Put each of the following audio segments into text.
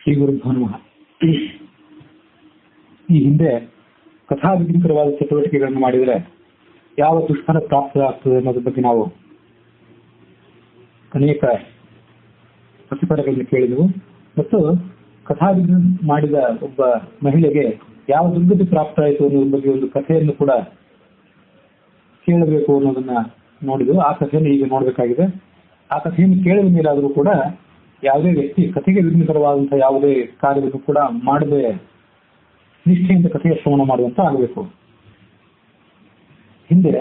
ಶ್ರೀ ಗುರುಭ್ಯೋ ನಮಃ. ಈ ಹಿಂದೆ ಕಥಾವಿಧಿಕರವಾದ ಚಟುವಟಿಕೆಗಳನ್ನು ಮಾಡಿದರೆ ಯಾವ ದುಷ್ಫಲ ಪ್ರಾಪ್ತವಾಗ್ತದೆ ಅನ್ನೋದ್ರ ಬಗ್ಗೆ ನಾವು ಅನೇಕ ಪ್ರತಿಫಲಗಳನ್ನು ಕೇಳಿದೆವು. ಮತ್ತು ಕಥಾವಿಧಿ ಮಾಡಿದ ಒಬ್ಬ ಮಹಿಳೆಗೆ ಯಾವ ದುರ್ಗತಿ ಪ್ರಾಪ್ತ ಆಯಿತು ಅನ್ನೋದ್ರ ಬಗ್ಗೆ ಒಂದು ಕಥೆಯನ್ನು ಕೂಡ ಕೇಳಬೇಕು ಅನ್ನೋದನ್ನ ನೋಡಿದೆವು. ಆ ಕಥೆಯನ್ನು ಈಗ ನೋಡಬೇಕಾಗಿದೆ. ಆ ಕಥೆಯನ್ನು ಕೇಳಿದ ಮೇಲಾದರೂ ಕೂಡ ಯಾವುದೇ ವ್ಯಕ್ತಿ ಕಥೆಗೆ ವಿಘ್ನಕರವಾದಂತಹ ಯಾವುದೇ ಕಾರ್ಯವನ್ನು ಕೂಡ ಮಾಡದೆ ನಿಷ್ಠೆಯಿಂದ ಕಥೆಯ ಶ್ರವಣ ಮಾಡುವಂತ ಆಗಬೇಕು. ಹಿಂದೆ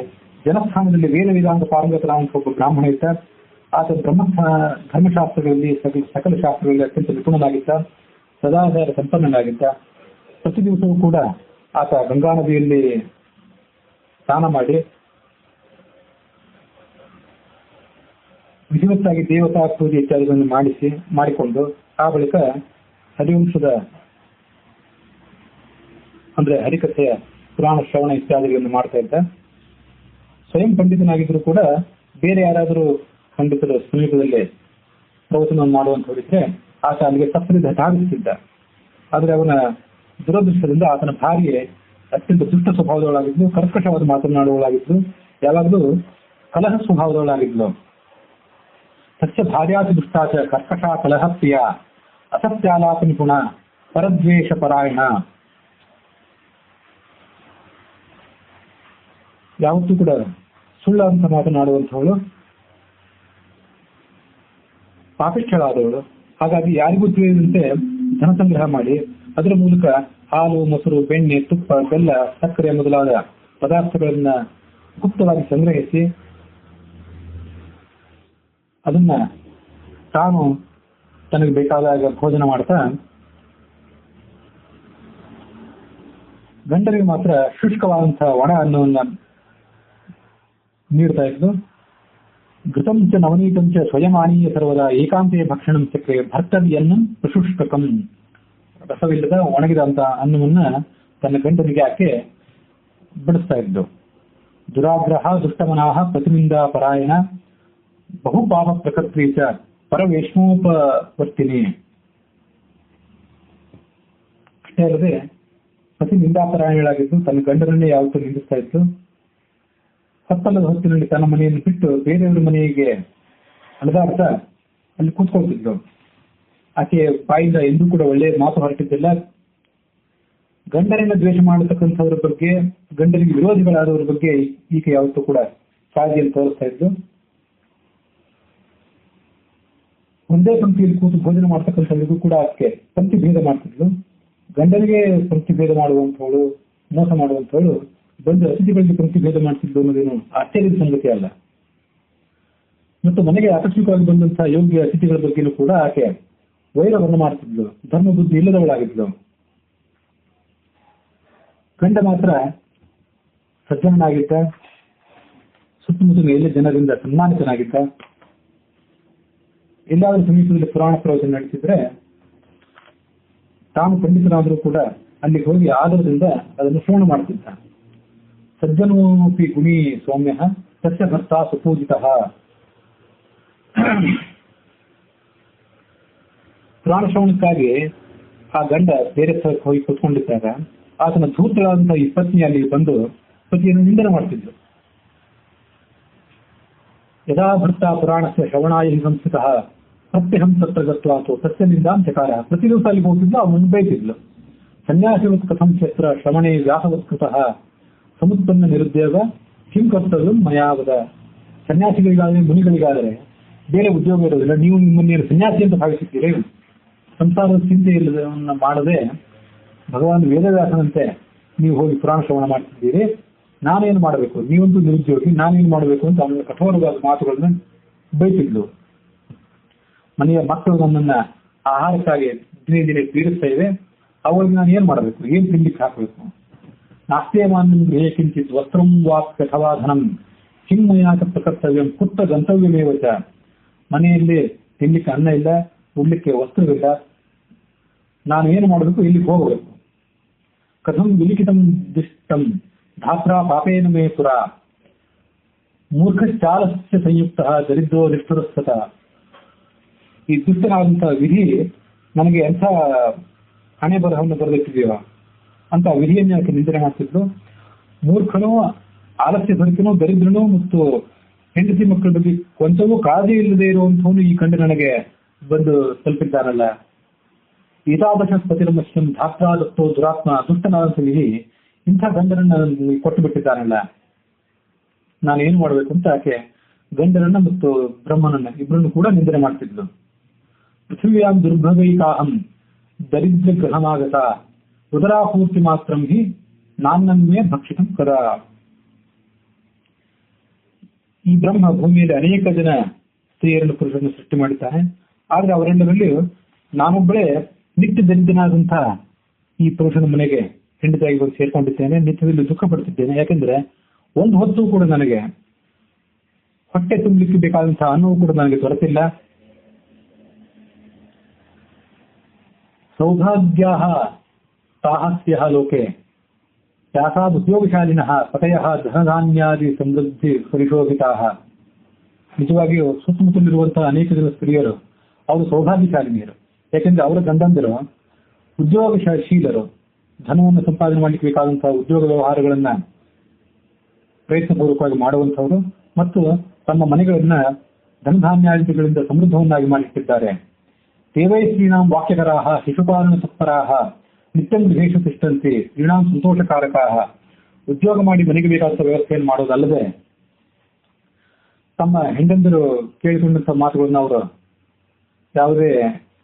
ಜನಸ್ಥಾನದಲ್ಲಿ ವೇದ ವೇದಾಂತ ಪಾರಂಗತರಾದಂತಹ ಒಬ್ಬ ಬ್ರಾಹ್ಮಣ ಇದ್ದ. ಆತ ಧರ್ಮಶಾಸ್ತ್ರಗಳಲ್ಲಿ ಸಕಲ ಶಾಸ್ತ್ರಗಳಲ್ಲಿ ಅತ್ಯಂತ ನಿಪುಣನಾಗಿದ್ದ, ಸದಾಚಾರ ಸಂಪನ್ನನಾಗಿದ್ದ. ಪ್ರತಿ ದಿವಸವೂ ಕೂಡ ಆತ ಗಂಗಾ ನದಿಯಲ್ಲಿ ಸ್ನಾನ ಮಾಡಿ ವಿಧಿವತ್ತಾಗಿ ದೇವತಾ ಪೂಜೆ ಇತ್ಯಾದಿಗಳನ್ನು ಮಾಡಿಕೊಂಡು ಆ ಬಳಿಕ ಹರಿವಂಶದ ಅಂದ್ರೆ ಹರಿಕಥೆಯ ಪುರಾಣ ಶ್ರವಣ ಇತ್ಯಾದಿಗಳನ್ನು ಮಾಡ್ತಾ ಇದ್ದ. ಸ್ವಯಂ ಪಂಡಿತನಾಗಿದ್ರು ಕೂಡ ಬೇರೆ ಯಾರಾದರೂ ಪಂಡಿತರ ಸಮೀಪದಲ್ಲಿ ಪ್ರವಚನವನ್ನು ಮಾಡುವಂತವರಿದ್ರೆ ಆತ ಅಲ್ಲಿಗೆ ತಪ್ಪದೆ ಧಾವಿಸುತ್ತಿದ್ದ. ಆದರೆ ಅವನ ದುರದೃಷ್ಟದಿಂದ ಆತನ ಭಾರ್ಯೆ ಅತ್ಯಂತ ದುಷ್ಟ ಸ್ವಭಾವದವಳಾಗಿದ್ಲು, ಕರ್ಕಶವಾದ ಮಾತನಾಡುವಳಾಗಿದ್ಲು, ಯಾವಾಗಲೂ ಕಲಹ ಸ್ವಭಾವದವಳಾಗಿದ್ಲು. ಸತ್ಯ ಭಾರ್ಯಾತಿ ದುಷ್ಟಾಚ ಕರ್ಕಶ ಕಲಹ ಪ್ರಿಯ ಅಸತ್ಯಾಲಾಪ ನಿಪುಣ ಪರದ್ವೇಷ ಪರಾಯಣ. ಯಾವತ್ತೂ ಕೂಡ ಸುಳ್ಳಂತ ಮಾತನಾಡುವಂಥವಳು, ಪಾಪಿಷ್ಠಳಾದವಳು. ಹಾಗಾಗಿ ಯಾರಿಗೂ ತಿಳಿಯದಂತೆ ಧನ ಸಂಗ್ರಹ ಮಾಡಿ ಅದರ ಮೂಲಕ ಹಾಲು, ಮೊಸರು, ಬೆಣ್ಣೆ, ತುಪ್ಪ, ಬೆಲ್ಲ, ಸಕ್ಕರೆ ಮೊದಲಾದ ಪದಾರ್ಥಗಳನ್ನ ಗುಪ್ತವಾಗಿ ಸಂಗ್ರಹಿಸಿ ಅದನ್ನ ತಾನು ತನಗೆ ಬೇಕಾದಾಗ ಭೋಜನ ಮಾಡ್ತಾ ಗಂಡನಿಗೆ ಮಾತ್ರ ಶುಷ್ಕವಾದಂತಹ ಒಣ ಅನ್ನವನ್ನ ನೀಡ್ತಾ ಇದ್ದು. ಘೃತಂಚ ನವನೀತಂಚ ಸ್ವಯಮಾನೀಯ ಸರ್ವದ ಏಕಾಂತೆಯ ಭಕ್ಷಣಂ ಚಕ್ರೆ ಭರ್ತವ್ಯನ್ನಂ ಪ್ರಶುಷ್ಕಕಂ. ರಸವಿಲ್ಲದ ಒಣಗಿದಂತ ಅನ್ನವನ್ನ ತನ್ನ ಗಂಡನಿಗೆ ಆಕೆ ಬಡಿಸ್ತಾ ಇದ್ದು. ದುರಾಗ್ರಹ ದುಷ್ಟಮನಾಹ ಪ್ರತಿನಿಂದ ಪರಾಯಣ ಬಹುಪಾಪ ಪ್ರಕೃತೀಚ ಪರವೇಶ್ಮೋಪವರ್ತಿನಿ. ಅಷ್ಟೇ ಅಲ್ಲದೆ ಪ್ರತಿ ನಿಂದಾಪರಾಯಣಗಳಾಗಿದ್ದು ತನ್ನ ಗಂಡನನ್ನೇ ಯಾವತ್ತೂ ನಿಂದಿಸ್ತಾ ಇತ್ತು. ಹೊತ್ತಲ್ಲದ ಹೊತ್ತಿನಲ್ಲಿ ತನ್ನ ಮನೆಯನ್ನು ಬಿಟ್ಟು ಬೇರೆಯವರ ಮನೆಗೆ ಅಲೆದಾಡ್ತಾ ಅಲ್ಲಿ ಕೂತ್ಕೊಳ್ತಿದ್ರು. ಆಕೆ ಬಾಯಿಂದ ಎಂದೂ ಕೂಡ ಒಳ್ಳೆಯ ಮಾತು ಹೊರಟಿದ್ದಿಲ್ಲ. ಗಂಡನಿಂದ ದ್ವೇಷ ಮಾಡತಕ್ಕಂಥವ್ರ ಬಗ್ಗೆ, ಗಂಡನಿಗೆ ವಿರೋಧಿಗಳಾದವರ ಬಗ್ಗೆ ಈಕೆ ಯಾವತ್ತೂ ಕೂಡ ಕಾಳಜಿಯನ್ನು ತೋರಿಸ್ತಾ ಇದ್ದು. ಒಂದೇ ಪಂಕ್ತಿಯಲ್ಲಿ ಕೂತು ಭೋಜನ ಮಾಡ್ತಕ್ಕಂಥವ್ರಿಗೂ ಕೂಡ ಆಕೆ ಪಂಕ್ತಿ ಭೇದ ಮಾಡ್ತಿದ್ಲು. ಗಂಡನಿಗೆ ಪಂಕ್ತಿ ಭೇದ ಮಾಡುವಂಥವಳು, ಮೋಸ ಮಾಡುವಂಥವಳು ಬಂದು ಅತಿಥಿಗಳಿಗೆ ಪಂಕ್ತಿ ಭೇದ ಮಾಡ್ತಿದ್ದು ಅನ್ನೋದೇನು ಆಶ್ಚರ್ಯದ ಸಂಗತಿ ಅಲ್ಲ. ಮತ್ತು ಮನೆಗೆ ಆಕಸ್ಮಿಕವಾಗಿ ಬಂದಂತಹ ಯೋಗ್ಯ ಅತಿಥಿಗಳ ಬಗ್ಗೆಯೂ ಕೂಡ ಆಕೆ ವೈರವನ್ನು ಮಾಡ್ತಿದ್ಲು. ಧರ್ಮ ಬುದ್ಧಿ ಇಲ್ಲದವಳಾಗಿದ್ಲು. ಗಂಡ ಮಾತ್ರ ಸಜ್ಜನನಾಗಿದ್ದ, ಸುತ್ತಮುತ್ತಲ ಎಲ್ಲ ಜನರಿಂದ ಸನ್ಮಾನಿತನಾಗಿದ್ದ. ಎಲ್ಲಾದ್ರೂ ಸಮೀಪದಲ್ಲಿ ಪುರಾಣ ಪ್ರವಚನ ನಡೆಸಿದ್ರೆ ತಾನು ಪಂಡಿತನಾದರೂ ಕೂಡ ಅಲ್ಲಿಗೆ ಹೋಗಿ ಆದರದಿಂದ ಅದನ್ನು ಶ್ರವಣ ಮಾಡ್ತಿದ್ದ. ಸಜ್ಜನೋಪಿ ಗುಣಿ ಸೌಮ್ಯ ಸಸ್ಯ ಭರ್ತ ಸುಪೂಜಿತ. ಪುರಾಣ ಶ್ರವಣಕ್ಕಾಗಿ ಆ ಗಂಡ ಬೇರೆ ಸ್ಥಳಕ್ಕೆ ಹೋಗಿ ಕೂತ್ಕೊಂಡಿದ್ದಾಗ ಆತನ ಧೂರ್ತಳಾದಂತಹ ಈ ಪತ್ನಿ ಅಲ್ಲಿ ಬಂದು ಪತಿಯನ್ನು ನಿಂದನೆ ಮಾಡ್ತಿದ್ಲು. ಯದಾ ಭರ್ತ ಪುರಾಣಸ್ಯ ಶ್ರವಣಾಯ ಸಂಸ್ಥಿತ ಪ್ರತ್ಯಹಂ ತತ್ರ ಗತ್ವಾತು ಸತ್ಯನಿಂದಾಂ ಚಕಾರ. ಪ್ರತಿ ದಿವಸ ಅಲ್ಲಿ ಹೋಗ್ತಿದ್ಲು, ಅವನು ಬೈತಿದ್ಲು. ಸನ್ಯಾಸಿವತ್ ಕಥಂ ಕ್ಷೇತ್ರ ಶ್ರವಣೆ ವ್ಯಾಸವತ್ಕೃತಃ ಸಮುತ್ಪನ್ನ ನಿರುದ್ಯೋಗ ಕಿಂ ಕರ್ತವ್ಯ ಮಯಾವದ. ಸನ್ಯಾಸಿಗಳಿಗಾದರೆ, ಮುನಿಗಳಿಗಾದರೆ ಬೇರೆ ಉದ್ಯೋಗ ಇರೋದಿಲ್ಲ. ನೀವು ನಿಮ್ಮನ್ನೇನು ಸನ್ಯಾಸಿ ಅಂತ ಭಾವಿಸಿದ್ದೀರಿ. ಸಂಸಾರದ ಚಿಂತೆ ಇಲ್ಲದವನ್ನ ಮಾಡದೆ ಭಗವಾನ್ ವೇದವ್ಯಾಸನಂತೆ ನೀವು ಹೋಗಿ ಪುರಾಣ ಶ್ರವಣ ಮಾಡ್ತಿದ್ದೀರಿ. ನಾನೇನು ಮಾಡಬೇಕು, ನೀವಂತೂ ನಿರುದ್ಯೋಗಿ, ನಾನೇನು ಮಾಡಬೇಕು ಅಂತ ಅವನ ಕಠೋರವಾದ ಮಾತುಗಳನ್ನ ಬೈತಿದ್ಲು. ಮನೆಯ ಮಕ್ಕಳು ನನ್ನನ್ನ ಆಹಾರಕ್ಕಾಗಿ ದಿನೇ ದಿನೇ ಪೀಡಿಸ್ತಾ ಇವೆ, ಅವಾಗ ನಾನು ಏನ್ ಮಾಡಬೇಕು, ಏನ್ ತಿನ್ಲಿಕ್ಕೆ ಹಾಕಬೇಕು. ನಾಸ್ತ್ಯಮಾನ ಗೃಹೇ ಕಿಂಚಿತ್ ವಸ್ತ್ರಂ ವಾಪ್ಯ ಅಥವಾ ಧನಂ ಕಿಮ್ಮಯಾಕ ಪ್ರಕರ್ತವ್ಯಂ ಪುಟ್ಟ ಗಂತವ್ಯಮೇವಚ. ಮನೆಯಲ್ಲಿ ತಿನ್ಲಿಕ್ಕೆ ಅನ್ನ ಇಲ್ಲ, ಉಡ್ಲಿಕ್ಕೆ ವಸ್ತ್ರವಿಲ್ಲ, ನಾನು ಏನು ಮಾಡಬೇಕು, ಇಲ್ಲಿಗೆ ಹೋಗಬೇಕು. ಕಥಂ ವಿಲಿಖಿತಂ ದಿಷ್ಟಂ ಧಾತ್ರಾ ಪಾಪೇನ ಮೇ ಪುರ ಮೂರ್ಖಶ್ಚಾಲಸ್ಯ ಸಂಯುಕ್ತ ದರಿದ್ರೋ ನಿಷ್ಠುರಸ್ತಃ. ಈ ದುಷ್ಟನಾದಂತಹ ವಿಧಿ ನನಗೆ ಎಂಥ ಹಣೆ ಬರಹವನ್ನು ಬರೆದಿಟ್ಟಿದೀವ ಅಂತ ವಿಧಿಯನ್ನ ನಿಂದನೆ ಮಾಡ್ತಿದ್ರು. ಮೂರ್ಖನೂ, ಆಲಸ್ಯ ಭರಿತನೂ, ದರಿದ್ರನೂ ಮತ್ತು ಹೆಂಡತಿ ಮಕ್ಕಳ ಬಗ್ಗೆ ಕೊಂಚವೂ ಕಾಳಜಿ ಇಲ್ಲದೆ ಇರುವಂಥವನು ಈ ಕಂಡು ನನಗೆ ಬಂದು ತಲುಪಿದ್ದಾನಲ್ಲ. ಏತಾದಶ ಪತಿರಮಶ್ಯಂ ಧಾತ್ರಾದತ್ತೋ ದುರಾತ್ಮ, ದುಷ್ಟನಾದಂಥ ವಿಧಿ ಇಂಥ ಗಂಡನನ್ನ ಕೊಟ್ಟು ಬಿಟ್ಟಿದ್ದಾನಲ್ಲ, ನಾನೇನು ಮಾಡ್ಬೇಕು ಅಂತ ಆಕೆ ಗಂಡನನ್ನ ಮತ್ತು ಬ್ರಹ್ಮನನ್ನ ಇಬ್ಬರನ್ನು ಕೂಡ ನಿಂದನೆ ಮಾಡ್ತಿದ್ಲು. ಪೃಥಿವ್ಯಾಂ ದುರ್ಭಗೈಕಾಹಂ ದರಿದ್ರ ಗ್ರಹಮಾಗತ ಉದರಾಪೂರ್ತಿ ಮಾತ್ರಂ ಹಿ ನಾನ್ನನ್ಮೇ ಭಕ್ಷಿತಂ ಕರ. ಈ ಬ್ರಹ್ಮ ಭೂಮಿಯಲ್ಲಿ ಅನೇಕ ಜನ ಸ್ತ್ರೀಯರನ್ನು, ಪುರುಷರನ್ನು ಸೃಷ್ಟಿ ಮಾಡಿದ್ದಾನೆ. ಆದ್ರೆ ಅವರೆಲ್ಲರಲ್ಲಿ ನಾನೊಬ್ಬಳೇ ನಿತ್ಯ ದರಿದ್ರನಾದಂತಹ ಈ ಪುರುಷನ ಮನೆಗೆ ಹೆಂಡತಿಯಾಗಿ ಹೋಗಿ ಸೇರ್ಕೊಂಡಿದ್ದೇನೆ. ನಿತ್ಯದಲ್ಲಿ ದುಃಖ ಪಡ್ತಿದ್ದೇನೆ. ಯಾಕೆಂದ್ರೆ ಒಂದು ಹೊತ್ತು ಕೂಡ ನನಗೆ ಹೊಟ್ಟೆ ತುಂಬಲಿಕ್ಕೆ ಬೇಕಾದಂತಹ ಅನ್ನವೂ ಕೂಡ ನನಗೆ ದೊರೆತಿಲ್ಲ. ಸೌಭಾಗ್ಯ ಸಾಹಸ್ಯ ಲೋಕೆ ಯಾಸಾದ್ ಉದ್ಯೋಗಶಾಲಿನಃ ಪತಯಃ ಧನಧಾನ್ಯಾದಿ ಸಮೃದ್ಧಿ ಪರಿಶೋಭಿತಾ. ನಿಜವಾಗಿಯೂ ಸುತ್ತಮುತ್ತಲಿರುವಂತಹ ಅನೇಕ ಜನ ಸ್ತ್ರೀಯರು ಅವರು ಸೌಭಾಗ್ಯಶಾಲಿನಿಯರು. ಯಾಕೆಂದ್ರೆ ಅವರ ಗಂಡಂದಿರು ಉದ್ಯೋಗಶೀಲರು, ಧನವನ್ನು ಸಂಪಾದನೆ ಮಾಡಲಿಕ್ಕೆ ಬೇಕಾದಂತಹ ಉದ್ಯೋಗ ವ್ಯವಹಾರಗಳನ್ನ ಪ್ರಯತ್ನಪೂರ್ವಕವಾಗಿ ಮಾಡುವಂಥವರು ಮತ್ತು ತಮ್ಮ ಮನೆಗಳನ್ನ ಧನಧಾನ್ಯಾದಿಗಳಿಂದ ಸಮೃದ್ಧವನ್ನಾಗಿ ಮಾಡಿಟ್ಟಿದ್ದಾರೆ. ದೇವೈ ಶ್ರೀನಾಂ ವಾಕ್ಯಕರಾಹ ಶಿಶುಪಾಲನ ತತ್ಪರಾಹ ನಿತ್ಯಂ ಗೃಹೇಶು ತಿಷ್ಠಂತಿ ಶ್ರೀನಾಂ ಸಂತೋಷಕಾರಕಾಹ. ಉದ್ಯೋಗ ಮಾಡಿ ಮನೆಗೆ ಬೇಕಾದಂಥ ವ್ಯವಸ್ಥೆಯನ್ನು ಮಾಡೋದಲ್ಲದೆ ತಮ್ಮ ಹೆಂಡಂದಿರು ಕೇಳಿಕೊಂಡಂಥ ಮಾತುಗಳನ್ನ ಅವರು ಯಾವುದೇ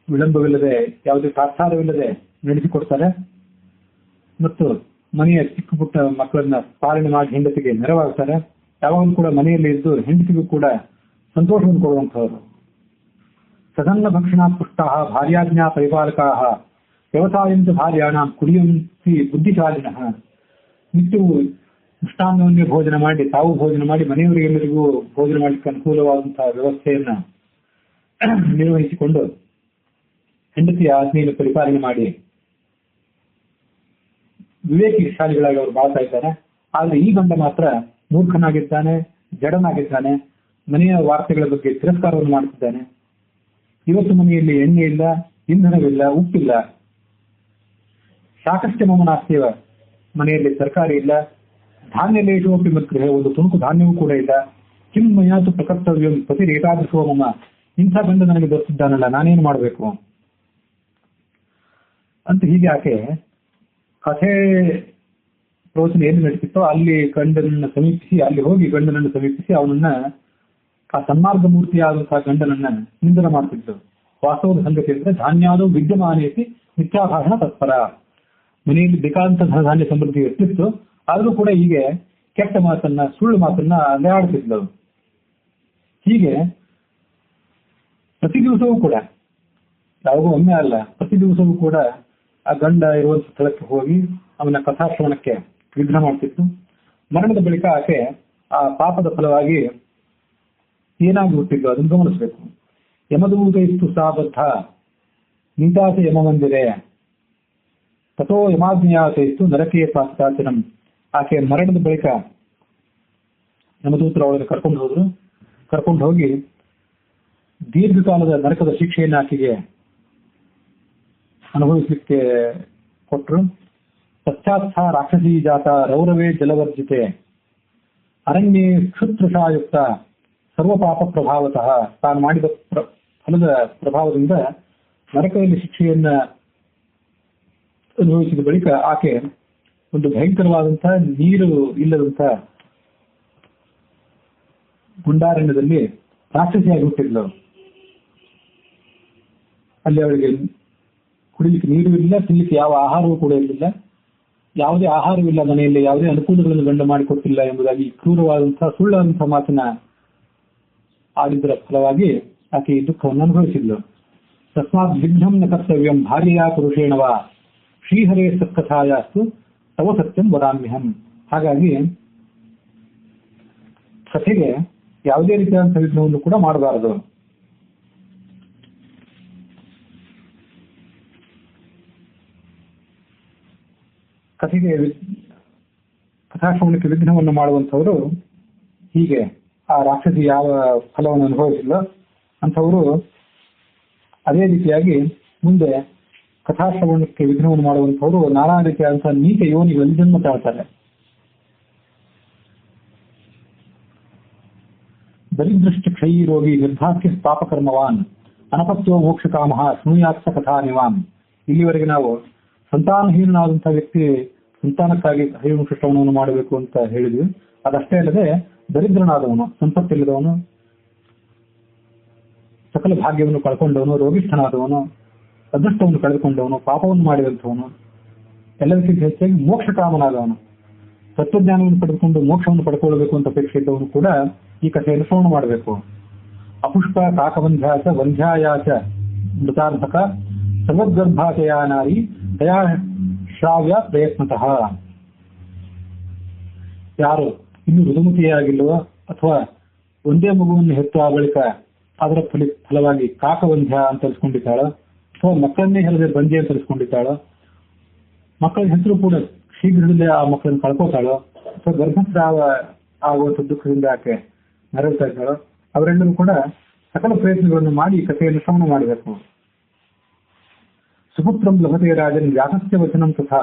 ವಿಳಂಬವಿಲ್ಲದೆ, ಯಾವುದೇ ತಾತ್ಸಾರವಿಲ್ಲದೆ ನಡೆಸಿಕೊಡ್ತಾರೆ ಮತ್ತು ಮನೆಯ ಚಿಕ್ಕ ಪುಟ್ಟ ಮಕ್ಕಳನ್ನ ಪಾಲನೆ ಮಾಡಿ ಹೆಂಡತಿಗೆ ನೆರವಾಗ್ತಾರೆ. ಯಾವಾಗಲೂ ಕೂಡ ಮನೆಯಲ್ಲಿ ಇದ್ದು ಹೆಂಡತಿಗೂ ಕೂಡ ಸಂತೋಷವನ್ನು ಕೊಡುವಂಥವ್ರು. ಸದನ್ನ ಭಕ್ಷಣಾ ಪುಷ್ಟಾ ಭಾರ್ಯಾಜ್ಞಾ ಪರಿಪಾಲಕಾ ವ್ಯವಸಾಯಂತ ಭಾರ್ಯಾಣಾಂ ಕುಡಿಯಂತಿ ಬುದ್ಧಿಶಾಲಿನಃ. ನಿತ್ಯವೂ ಮೃಷ್ಟಾನ್ನವನ್ನೇ ಭೋಜನ ಮಾಡಿ, ತಾವು ಭೋಜನ ಮಾಡಿ, ಮನೆಯವರಿಗೆಲ್ಲರಿಗೂ ಭೋಜನ ಮಾಡಲಿಕ್ಕೆ ಅನುಕೂಲವಾದಂತಹ ವ್ಯವಸ್ಥೆಯನ್ನ ನಿರ್ವಹಿಸಿಕೊಂಡು ಹೆಂಡತಿಯ ಆಜ್ಞೆಯನ್ನು ಪರಿಪಾಲನೆ ಮಾಡಿ ವಿವೇಕಿ ಶಾಲಿಗಳಾಗಿ ಅವರು ಬಾಳ್ತಾ ಇದ್ದಾರೆ. ಆದ್ರೆ ಈ ಗಂಡ ಮಾತ್ರ ಮೂರ್ಖನಾಗಿದ್ದಾನೆ, ಜಡನಾಗಿದ್ದಾನೆ, ಮನೆಯ ವಾರ್ತೆಗಳ ಬಗ್ಗೆ ತಿರಸ್ಕಾರವನ್ನು ಮಾಡುತ್ತಿದ್ದಾನೆ. ಇವತ್ತು ಮನೆಯಲ್ಲಿ ಎಣ್ಣೆ ಇಲ್ಲ, ಇಂಧನವಿಲ್ಲ, ಉಪ್ಪಿಲ್ಲ. ಸಾಕಷ್ಟು ಮಮನಾಸ್ತಿವ, ಮನೆಯಲ್ಲಿ ತರಕಾರಿ ಇಲ್ಲ. ಧಾನ್ಯ ಲೇಷೋಪಿ ಮದ್ಗೃಹ, ಒಂದು ತುಣುಕು ಧಾನ್ಯವೂ ಕೂಡ ಇಲ್ಲ. ಕಿಂ ಮಯಾತು ಪ್ರಕರ್ತವ್ಯಂ ಪತಿ ರೇಖಾದೃಶೋ ಮಮ. ಇಂಥ ಗಂಡ ನನಗೆ ಗೊತ್ತಿದ್ದಾನಲ್ಲ, ನಾನೇನು ಮಾಡಬೇಕು ಅಂತ ಹೀಗೆ ಆಕೆ ಕಥೆ ಪ್ರವಚನ ಏನು ನಡೀತಿತ್ತೋ ಅಲ್ಲಿ ಗಂಡನನ್ನು ಸಮೀಪಿಸಿ, ಅಲ್ಲಿ ಹೋಗಿ ಗಂಡನನ್ನು ಸಮೀಪಿಸಿ ಅವನನ್ನ, ಆ ಸನ್ಮಾರ್ಗ ಮೂರ್ತಿಯಾದಂತಹ ಗಂಡನನ್ನ ನಿಂದನ ಮಾಡ್ತಿದ್ದು. ವಾಸ್ತವದ ಸಂಗತಿ ಅಂದ್ರೆ ಧಾನ್ಯಾದೋ ವಿದ್ಯಮಾನೇತಿ ಮಿಥ್ಯಾಭಾಷಣ ತತ್ಪರ. ಮನೆಯಲ್ಲಿ ಬೇಕಾದಂತಹ ಧಾನ್ಯ ಸಮೃದ್ಧಿ ಇರ್ತಿತ್ತು, ಆದರೂ ಕೂಡ ಹೀಗೆ ಕೆಟ್ಟ ಮಾತನ್ನ, ಸುಳ್ಳು ಮಾತನ್ನ ಅಲ್ಲೇ ಆಡ್ತಿದ್ಲು. ಹೀಗೆ ಪ್ರತಿ ದಿವಸವೂ ಕೂಡ, ಯಾವಾಗೂ ಒಮ್ಮೆ ಅಲ್ಲ, ಪ್ರತಿ ದಿವಸವೂ ಕೂಡ ಆ ಗಂಡ ಇರುವಂತ ಸ್ಥಳಕ್ಕೆ ಹೋಗಿ ಅವನ ಕಥಾಶ್ರವಣಕ್ಕೆ ವಿಘ್ನ ಮಾಡ್ತಿತ್ತು. ಮರಣದ ಬಳಿಕ ಆಕೆ ಆ ಪಾಪದ ಫಲವಾಗಿ ಏನಾಗಿ ಹುಟ್ಟಿದ್ದು ಅದನ್ನು ಗಮನಿಸಬೇಕು. ಯಮದೂತೈಸ್ತು ಸಾಬದ್ಧ ನೀತಾಸ ಯಮಮಂದಿರೆ ತಥೋ ಯಮಾಜ್ಞಾತೈಸ್ತು ನರಕೇ ಪಾಸ್ತಾಚನಂ. ಆಕೆ ಮರಣದ ಬಳಿಕ ಯಮದೂತರು ಅವಳನ್ನು ಕರ್ಕೊಂಡು ಹೋಗಿ ದೀರ್ಘಕಾಲದ ನರಕದ ಶಿಕ್ಷೆಯನ್ನು ಆಕೆಗೆ ಅನುಭವಿಸಲಿಕ್ಕೆ ಕೊಟ್ಟರು. ಪಶ್ಚಾತ್ಥ ರಾಕ್ಷಸೀ ಜಾತ ರೌರವೇ ಜಲವರ್ಜಿತೆ ಅರಣ್ಯೇ ಕ್ಷುತ್ರಶಾಯುಕ್ತ ಸರ್ವಪಾಪ ಪ್ರಭಾವತಃ. ತಾನು ಮಾಡಿದ ಫಲದ ಪ್ರಭಾವದಿಂದ ನರಕದಲ್ಲಿ ಶಿಕ್ಷೆಯನ್ನ ಅನುಭವಿಸಿದ ಬಳಿಕ ಆಕೆ ಒಂದು ಭಯಂಕರವಾದಂತಹ ನೀರು ಇಲ್ಲದಂತ ಗುಂಡಾರಣ್ಯದಲ್ಲಿ ರಾಕ್ಷಸಿಯಾಗಿ ಹುಟ್ಟಿದ್ಲು. ಅಲ್ಲಿ ಅವಳಿಗೆ ಕುಡಿಲಿಕ್ಕೆ ನೀರು ಇಲ್ಲ, ತಿನ್ಲಿಕ್ಕೆ ಯಾವ ಆಹಾರವೂ ಕೂಡ ಇರಲಿಲ್ಲ. ಯಾವುದೇ ಆಹಾರವಿಲ್ಲ, ಮನೆಯಲ್ಲಿ ಯಾವುದೇ ಅನುಕೂಲಗಳನ್ನು ಗಂಡ ಮಾಡಿಕೊಟ್ಟಿಲ್ಲ ಎಂಬುದಾಗಿ ಕ್ರೂರವಾದಂತಹ ಸುಳ್ಳಾದಂತಹ ಮಾತನ್ನ ಆಡಿದ್ದರ ಫಲವಾಗಿ ಆಕೆ ಈ ದುಃಖವನ್ನು ಅನುಭವಿಸಿದ್ಲು. ತಸ್ಮಾತ್ ವಿಘ್ನಂ ನ ಕರ್ತವ್ಯಂ ಭಾರ್ಯೆಯ ಪುರುಷೇಣವ ಶ್ರೀಹರೇ ಸತ್ಕಥಾಯಾಸ್ತು ತವ ಸತ್ಯಂ ವದಾಮ್ಯಹಂ. ಹಾಗಾಗಿ ಕಥೆಗೆ ಯಾವುದೇ ರೀತಿಯಾದಂತಹ ವಿಘ್ನವನ್ನು ಕೂಡ ಮಾಡಬಾರದು. ಕಥೆಗೆ ಕಥಾಶ್ರವಣಕ್ಕೆ ವಿಘ್ನವನ್ನು ಮಾಡುವಂಥವರು ಹೀಗೆ ಆ ರಾಕ್ಷಸಿ ಯಾವ ಫಲವನ್ನು ಅನುಭವಿಸಿಲ್ಲ ಅಂಥವರು ಅದೇ ರೀತಿಯಾಗಿ ಮುಂದೆ ಕಥಾಶ್ರವಣಕ್ಕೆ ವಿಘ್ನವನ್ನು ಮಾಡುವಂಥವರು ನಾನಾ ರೀತಿಯಾದಂತಹ ನೀಚ ಯೋನಿಗಳಲ್ಲಿ ಜನ್ಮ ತಾಳ್ತಾರೆ. ದರಿದ್ರಶ್ಚ ಕ್ಷಯೀ ರೋಗಿ ನಿರ್ಧಾಕ್ಯ ಪಾಪಕರ್ಮವಾನ್ ಅನಪತ್ಯೋ ಮೋಕ್ಷಕಾಮಃ ಶೃಣುಯಾತ್ಸ ಕಥಾ ನಿವಾನ್. ಇಲ್ಲಿವರೆಗೆ ನಾವು ಸಂತಾನಹೀನನಾದಂತಹ ವ್ಯಕ್ತಿ ಸಂತಾನಕ್ಕಾಗಿ ಹರಿವಂಶ ಶ್ರವಣವನ್ನು ಮಾಡಬೇಕು ಅಂತ ಹೇಳಿದ್ವಿ. ಅದಷ್ಟೇ ಅಲ್ಲದೆ ದರಿದ್ರನಾದವನು, ಸಂಪತ್ತಿಲ್ಲದವನು, ಸಕಲ ಭಾಗ್ಯವನ್ನು ಕಳ್ಕೊಂಡವನು, ರೋಗಿಷ್ಠನಾದವನು, ಅದೃಷ್ಟವನ್ನು ಕಳೆದುಕೊಂಡವನು, ಪಾಪವನ್ನು ಮಾಡಿದಂಥವನು, ಎಲ್ಲದಕ್ಕಿಂತ ಹೆಚ್ಚಾಗಿ ಮೋಕ್ಷ ಕಾಮನಾದವನು, ತತ್ವಜ್ಞಾನವನ್ನು ಪಡೆದುಕೊಂಡು ಮೋಕ್ಷವನ್ನು ಪಡ್ಕೊಳ್ಬೇಕು ಅಂತ ಅಪೇಕ್ಷೆ ಇದ್ದವನು ಕೂಡ ಈ ಕಥೆಯನ್ನು ಶ್ರವಣ ಮಾಡಬೇಕು. ಅಪುಷ್ಪ ಕಾಕವಂಧ್ಯಾಚ ವಂಧ್ಯಾಯಾಚ ಮೃತಾರ್ಧಕ ಸರ್ವಗರ್ಭಾಚಯ ನಾರಿ ತಯಾ ಶ್ರಾವ್ಯ ಪ್ರಯತ್ನತಃ. ಯಾರು ಇನ್ನು ಋತುಮತಿಯಾಗಿಲ್ವೋ ಅಥವಾ ಒಂದೇ ಮಗುವನ್ನು ಹೆತ್ತು ಆ ಬಳಿಕ ಅದರ ಫಲವಾಗಿ ಕಾಕವಂಧ್ಯ ಅಂತ ಅನ್ಸ್ಕೊಂಡಿದ್ದಾಳೋ ಅಥವಾ ಮಕ್ಕಳನ್ನೇ ಹೆರದೆ ಬಂದಿ ಅಂತ ಅನ್ಸ್ಕೊಂಡಿದ್ದಾಳೋ, ಮಕ್ಕಳ ಹೆಸರು ಕೂಡ ಶೀಘ್ರದಲ್ಲೇ ಆ ಮಕ್ಕಳನ್ನು ಕಳ್ಕೋತಾಳೋ ಅಥವಾ ಗರ್ಭಸ್ರಾವ ಆಗುವಂಥ ದುಃಖದಿಂದ ಆಕೆ ನರಳ್ತಾ ಇದ್ದಾಳೋ, ಅವರೆಲ್ಲರೂ ಕೂಡ ಸಕಲ ಪ್ರಯತ್ನಗಳನ್ನು ಮಾಡಿ ಈ ಕಥೆಯನ್ನು ಶ್ರವಣ ಮಾಡಬೇಕು. ಸುಪುತ್ರಂ ಲಭತೆ ರಾಜನ್ ವ್ಯಾಸಸ್ಯ ವಚನಂ ತಥಾ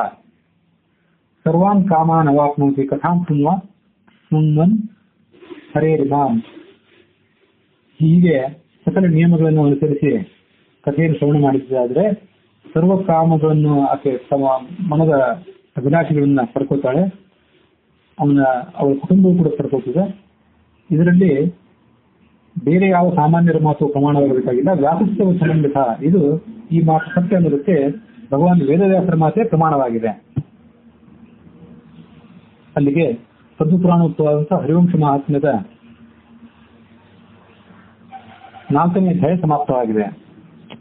ಸರ್ವಾನ್ ಕಾಮಾನ್ ಅವಾಪ್ನೋತಿ ಕಥಾಂ ಶೃಣ್ವನ್ ಹರೇರಿಮಾಂ. ಹೀಗೆ ಸಕಲ ನಿಯಮಗಳನ್ನು ಅನುಸರಿಸಿ ಕಥೆಯನ್ನು ಶ್ರವಣ ಮಾಡಿದ್ದಾದ್ರೆ ಸರ್ವ ಕಾಮಗಳನ್ನು ಆಕೆ ತಮ್ಮ ಮನದ ಅಭಿಲಾಷೆಗಳನ್ನ ಪಡ್ಕೋತಾಳೆ. ಅವಳ ಕುಟುಂಬವೂ ಕೂಡ ಪಡ್ಕೋತಿದೆ. ಇದರಲ್ಲಿ ಬೇರೆ ಯಾವ ಸಾಮಾನ್ಯರ ಮಾತು ಪ್ರಮಾಣವಾಗಬೇಕಾಗಿಲ್ಲ. ವ್ಯಾಸಸ್ಯ ವಚನ ಇದು ಈ ಮಾತು ಸತ್ಯ ಅನ್ನೋದಕ್ಕೆ ಭಗವಾನ್ ವೇದವ್ಯಾಸರ ಮಾತೇ ಪ್ರಮಾಣವಾಗಿದೆ. ಅಲ್ಲಿಗೆ ಪದ್ಮಪುರಾಣೋಕ್ತವಾದಂತಹ ಹರಿವಂಶ ಮಹಾತ್ಮ್ಯದ 4ನೇ ಅಧ್ಯಾಯ ಸಮಾಪ್ತವಾಗಿದೆ.